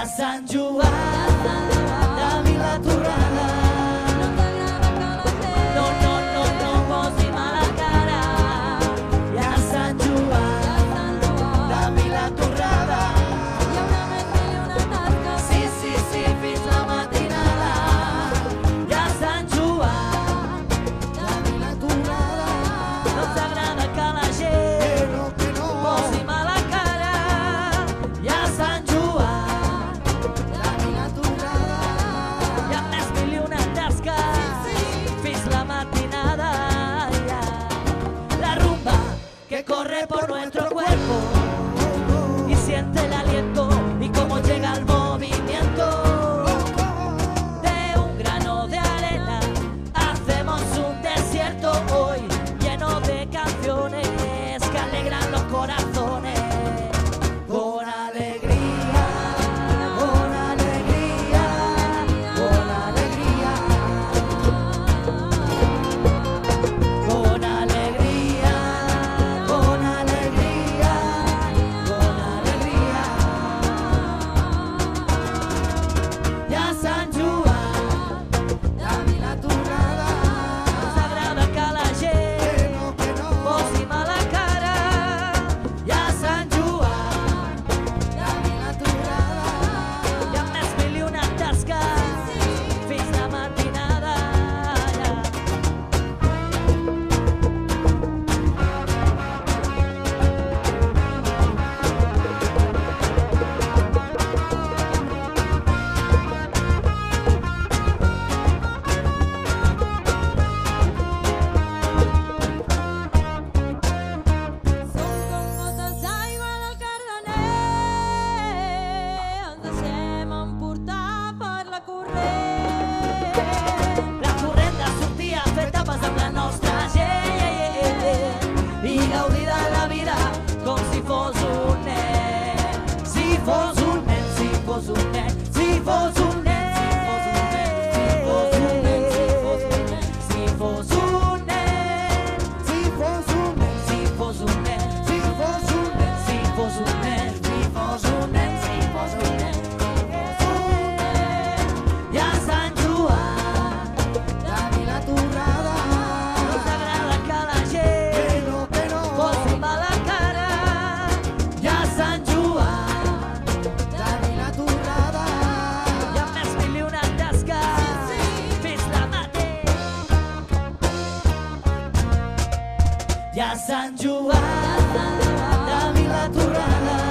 a Sant Joan, de la torrada. No, no, no, no posi mala cara. I a Sant Joan, de la torrada. Sí, sí, sí, fins la matinada. I a Sant Joan, de la torrada. No ens agrada que la gent posi mala cara. I a Sant Joan, de la torrada. Hi ha més mil i una tasques fins la matinada. La rumba que corre por nuestro cuerpo y siente el aliento y cómo llega el movimiento. De un grano de arena hacemos un desierto hoy lleno de canciones que alegran los corazones. Con alegría, con alegría, con alegría. Con alegría, con alegría, con alegría. I a Sant Joan, de la torrada. Ens agrada que la gent posi mala cara. I a Sant Joan, de la torrada. Hi ha més mil i una tasques fins la matinada. Som com gotes d'aigua del Cardener, ens deixem emportar per la corrent. La corrent de sortir a fer tapes amb la nostra gent i gaudir de la vida com si fos un nen. Si fos un nen, si fos un nen, si fos un nen, si fos un nen, si fos un nen, si fos un nen, si fos un nen, si fos un nen, si fos un nen, si fos un nen, si fos un nen, i a Sant Joan, de la torrada. No ens agrada que la gent posi mala cara. I a Sant Joan, de la torrada. Hi ha més mil i una tasques fins la matinada. I a Sant Joan, de la torrada.